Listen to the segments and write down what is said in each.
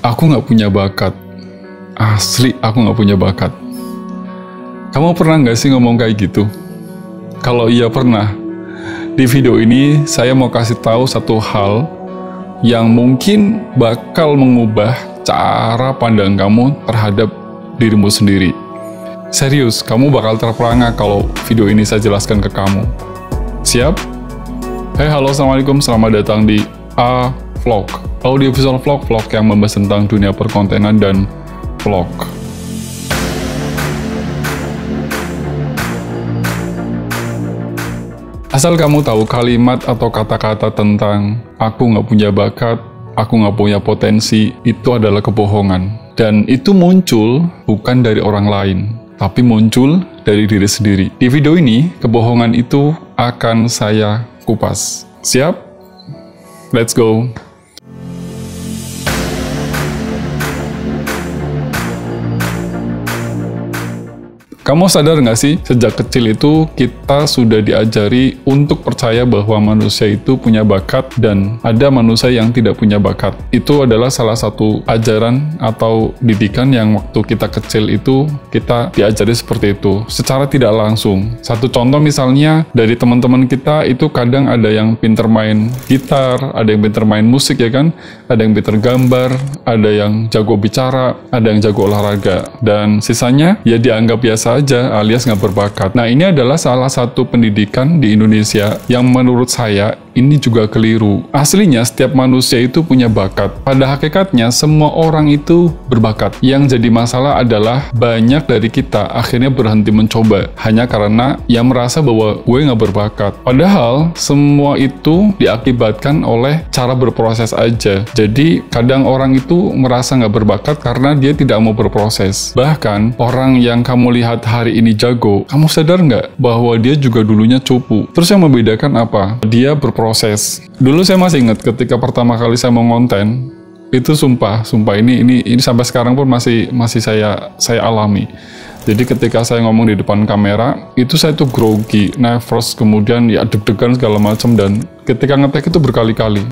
Aku nggak punya bakat. Asli, aku nggak punya bakat. Kamu pernah nggak sih ngomong kayak gitu? Kalau iya pernah, di video ini saya mau kasih tahu satu hal yang mungkin bakal mengubah cara pandang kamu terhadap dirimu sendiri. Serius, kamu bakal terperangah kalau video ini saya jelaskan ke kamu. Siap? Hai, halo, assalamualaikum, selamat datang di A-Vlog, audiovisual vlog yang membahas tentang dunia perkontenan dan vlog. Asal kamu tahu, kalimat atau kata-kata tentang aku nggak punya bakat, aku nggak punya potensi, itu adalah kebohongan. Dan itu muncul bukan dari orang lain, tapi muncul dari diri sendiri. Di video ini, kebohongan itu akan saya kupas. Siap? Let's go! Kamu sadar nggak sih, sejak kecil itu kita sudah diajari untuk percaya bahwa manusia itu punya bakat dan ada manusia yang tidak punya bakat. Itu adalah salah satu ajaran atau didikan yang waktu kita kecil itu kita diajari seperti itu, secara tidak langsung. Satu contoh misalnya, dari teman-teman kita itu kadang ada yang pinter main gitar, ada yang pinter main musik ya kan, ada yang pinter gambar, ada yang jago bicara, ada yang jago olahraga, dan sisanya ya dianggap biasa aja alias nggak berbakat. Nah, ini adalah salah satu pendidikan di Indonesia yang menurut saya ini juga keliru. Aslinya setiap manusia itu punya bakat. Pada hakikatnya semua orang itu berbakat. Yang jadi masalah adalah banyak dari kita akhirnya berhenti mencoba hanya karena yang merasa bahwa gue nggak berbakat. Padahal semua itu diakibatkan oleh cara berproses aja. Jadi kadang orang itu merasa nggak berbakat karena dia tidak mau berproses. Bahkan orang yang kamu lihat hari ini jago, kamu sadar nggak bahwa dia juga dulunya cupu? Terus yang membedakan apa? Dia berproses. Dulu saya masih ingat ketika pertama kali saya mau ngonten, itu sumpah ini sampai sekarang pun masih saya alami. Jadi ketika saya ngomong di depan kamera, itu saya tuh grogi, nervous, kemudian ya deg-degan segala macam, dan ketika ngetek itu berkali-kali,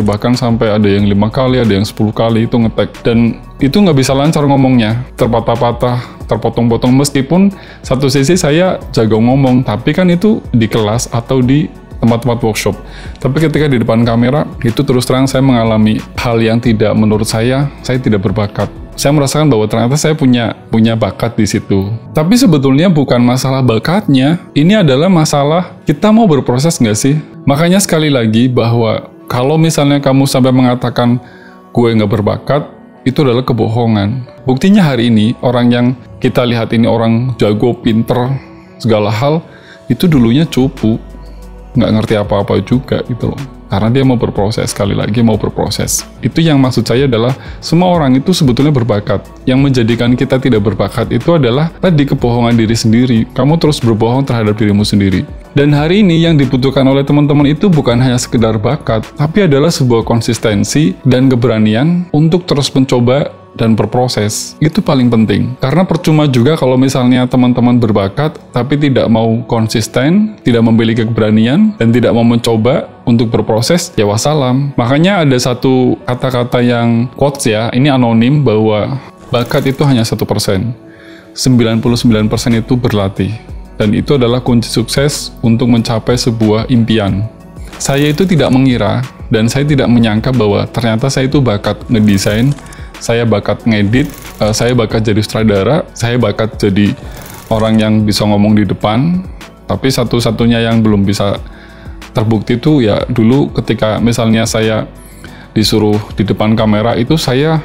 bahkan sampai ada yang 5 kali, ada yang 10 kali itu ngetek, dan itu nggak bisa lancar ngomongnya, terpatah-patah, terpotong-potong, meskipun satu sisi saya jago ngomong, tapi kan itu di kelas atau di tempat-tempat workshop. Tapi ketika di depan kamera, itu terus terang saya mengalami hal yang tidak, menurut saya tidak berbakat. Saya merasakan bahwa ternyata saya punya bakat di situ. Tapi sebetulnya bukan masalah bakatnya, ini adalah masalah kita mau berproses nggak sih? Makanya sekali lagi bahwa kalau misalnya kamu sampai mengatakan gue nggak berbakat, itu adalah kebohongan. Buktinya hari ini, orang yang kita lihat ini orang jago, pinter, segala hal, itu dulunya cupu, nggak ngerti apa-apa juga gitu loh. Karena dia mau berproses, sekali lagi mau berproses. Itu yang maksud saya adalah semua orang itu sebetulnya berbakat. Yang menjadikan kita tidak berbakat itu adalah tadi kebohongan diri sendiri. Kamu terus berbohong terhadap dirimu sendiri. Dan hari ini yang dibutuhkan oleh teman-teman itu bukan hanya sekedar bakat, tapi adalah sebuah konsistensi dan keberanian untuk terus mencoba dan berproses. Itu paling penting. Karena percuma juga kalau misalnya teman-teman berbakat tapi tidak mau konsisten, tidak memiliki keberanian, dan tidak mau mencoba untuk berproses, ya wassalam. Makanya ada satu kata-kata yang quotes ya, ini anonim, bahwa bakat itu hanya 1%. 99% itu berlatih. Dan itu adalah kunci sukses untuk mencapai sebuah impian. Saya itu tidak mengira dan saya tidak menyangka bahwa ternyata saya itu bakat ngedesain, saya bakat ngedit, saya bakat jadi sutradara, saya bakat jadi orang yang bisa ngomong di depan. Tapi satu-satunya yang belum bisa terbukti itu ya dulu ketika misalnya saya disuruh di depan kamera, itu saya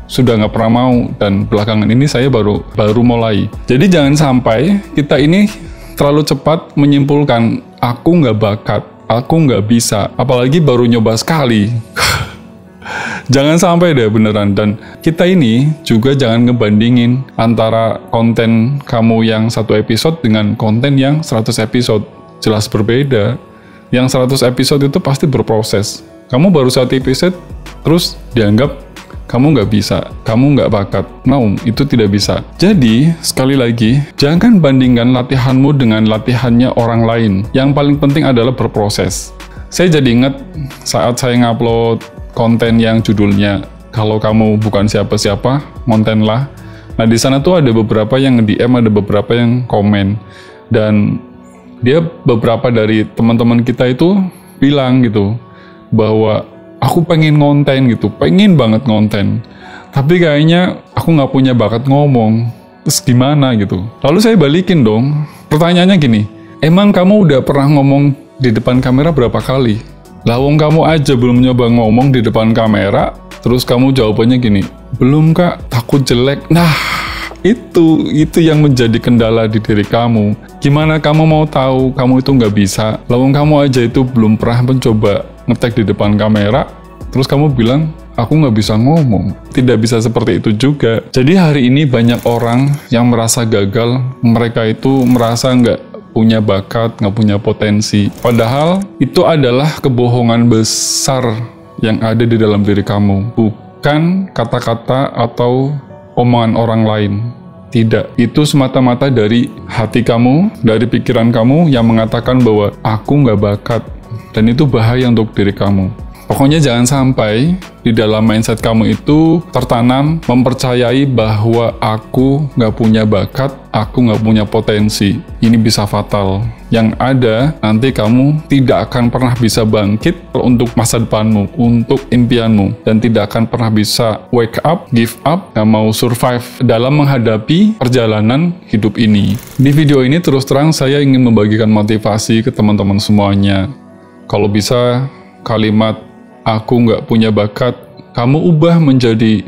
sudah nggak pernah mau, dan belakangan ini saya baru mulai. Jadi jangan sampai kita ini terlalu cepat menyimpulkan aku nggak bakat, aku nggak bisa, apalagi baru nyoba sekali. Jangan sampai deh beneran. Dan kita ini juga jangan ngebandingin antara konten kamu yang 1 episode dengan konten yang 100 episode. Jelas berbeda. Yang 100 episode itu pasti berproses. Kamu baru 1 episode terus dianggap kamu nggak bisa, kamu nggak bakat. No, itu tidak bisa. Jadi, sekali lagi, jangan bandingkan latihanmu dengan latihannya orang lain. Yang paling penting adalah berproses. Saya jadi ingat saat saya ngupload konten yang judulnya kalau kamu bukan siapa-siapa, kontenlah. Nah, di sana tuh ada beberapa yang nge-DM, ada beberapa yang komen. Dan dia beberapa dari teman-teman kita itu bilang gitu, bahwa aku pengen ngonten gitu, pengen banget ngonten. Tapi kayaknya aku nggak punya bakat ngomong. Terus gimana gitu? Lalu saya balikin dong. Pertanyaannya gini, emang kamu udah pernah ngomong di depan kamera berapa kali? Lah wong kamu aja belum nyoba ngomong di depan kamera, terus kamu jawabannya gini, belum kak, takut jelek. Nah, itu yang menjadi kendala di diri kamu. Gimana kamu mau tahu kamu itu nggak bisa? Lah wong kamu aja itu belum pernah mencoba ngetek di depan kamera, terus kamu bilang, aku nggak bisa ngomong. Tidak bisa seperti itu juga. Jadi hari ini banyak orang yang merasa gagal, mereka itu merasa nggak punya bakat, nggak punya potensi. Padahal itu adalah kebohongan besar yang ada di dalam diri kamu. Bukan kata-kata atau omongan orang lain. Tidak, itu semata-mata dari hati kamu, dari pikiran kamu yang mengatakan bahwa aku nggak bakat. Dan itu bahaya untuk diri kamu. Pokoknya jangan sampai di dalam mindset kamu itu tertanam mempercayai bahwa aku nggak punya bakat, aku nggak punya potensi. Ini bisa fatal. Yang ada, nanti kamu tidak akan pernah bisa bangkit untuk masa depanmu, untuk impianmu, dan tidak akan pernah bisa wake up, give up, nggak mau survive dalam menghadapi perjalanan hidup ini. Di video ini terus terang saya ingin membagikan motivasi ke teman-teman semuanya. Kalau bisa, kalimat aku nggak punya bakat, kamu ubah menjadi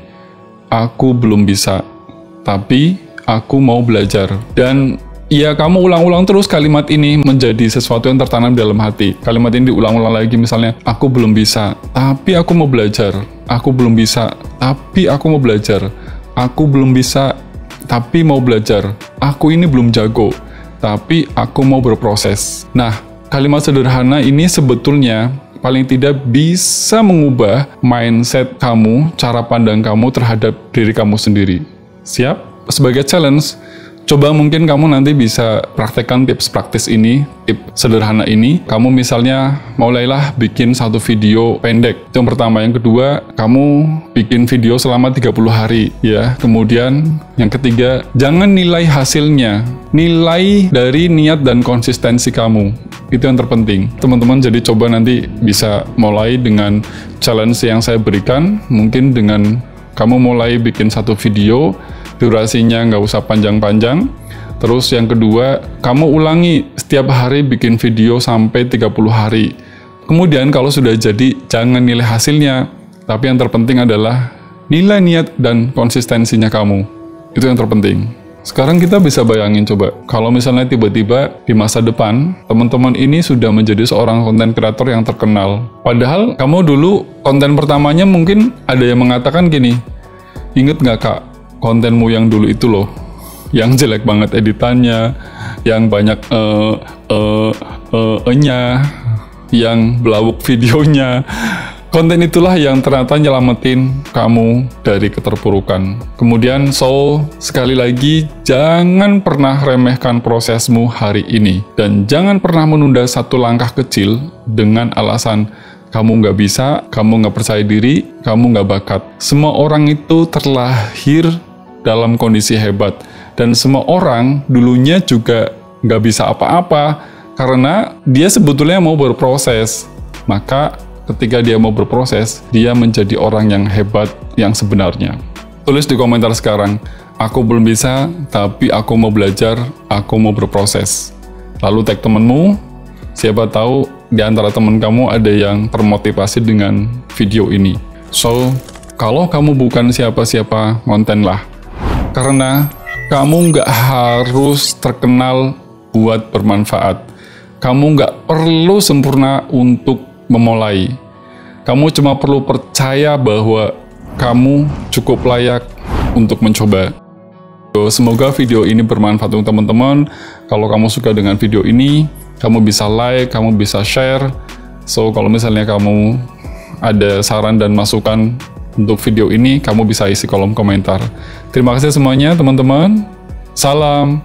aku belum bisa, tapi aku mau belajar. Dan ya kamu ulang-ulang terus kalimat ini menjadi sesuatu yang tertanam dalam hati. Kalimat ini diulang-ulang lagi, misalnya, aku belum bisa, tapi aku mau belajar. Aku belum bisa, tapi aku mau belajar. Aku belum bisa, tapi mau belajar. Aku ini belum jago, tapi aku mau berproses. Nah, kalimat sederhana ini sebetulnya paling tidak bisa mengubah mindset kamu, cara pandang kamu terhadap diri kamu sendiri. Siap? Sebagai challenge, coba mungkin kamu nanti bisa praktekkan tips praktis ini, tips sederhana ini. Kamu misalnya mulailah bikin satu video pendek. Yang pertama. Yang kedua, kamu bikin video selama 30 hari. Ya. Kemudian yang ketiga, jangan nilai hasilnya. Nilai dari niat dan konsistensi kamu. Itu yang terpenting. Teman-teman jadi coba nanti bisa mulai dengan challenge yang saya berikan. Mungkin dengan kamu mulai bikin satu video, durasinya nggak usah panjang-panjang. Terus yang kedua, kamu ulangi setiap hari bikin video sampai 30 hari. Kemudian kalau sudah jadi, jangan nilai hasilnya. Tapi yang terpenting adalah nilai niat dan konsistensinya kamu. Itu yang terpenting. Sekarang kita bisa bayangin coba, kalau misalnya tiba-tiba di masa depan, teman-teman ini sudah menjadi seorang konten kreator yang terkenal. Padahal kamu dulu konten pertamanya mungkin ada yang mengatakan gini, inget nggak kak, kontenmu yang dulu itu loh, yang jelek banget editannya, yang banyak yang belawuk videonya. Konten itulah yang ternyata nyelamatin kamu dari keterpurukan. Kemudian, sekali lagi, jangan pernah remehkan prosesmu hari ini. Dan jangan pernah menunda satu langkah kecil dengan alasan kamu nggak bisa, kamu nggak percaya diri, kamu nggak bakat. Semua orang itu terlahir dalam kondisi hebat. Dan semua orang dulunya juga nggak bisa apa-apa, karena dia sebetulnya mau berproses. Maka ketika dia mau berproses, dia menjadi orang yang hebat yang sebenarnya. Tulis di komentar sekarang, aku belum bisa, tapi aku mau belajar, aku mau berproses. Lalu tag temenmu, siapa tahu di antara teman kamu ada yang termotivasi dengan video ini. Kalau kamu bukan siapa-siapa, kontenlah. Karena kamu nggak harus terkenal buat bermanfaat. Kamu nggak perlu sempurna untuk memulai. Kamu cuma perlu percaya bahwa kamu cukup layak untuk mencoba. Semoga video ini bermanfaat untuk teman-teman. Kalau kamu suka dengan video ini, kamu bisa like, kamu bisa share. Kalau misalnya kamu ada saran dan masukan untuk video ini, kamu bisa isi kolom komentar. Terima kasih semuanya teman-teman. Salam.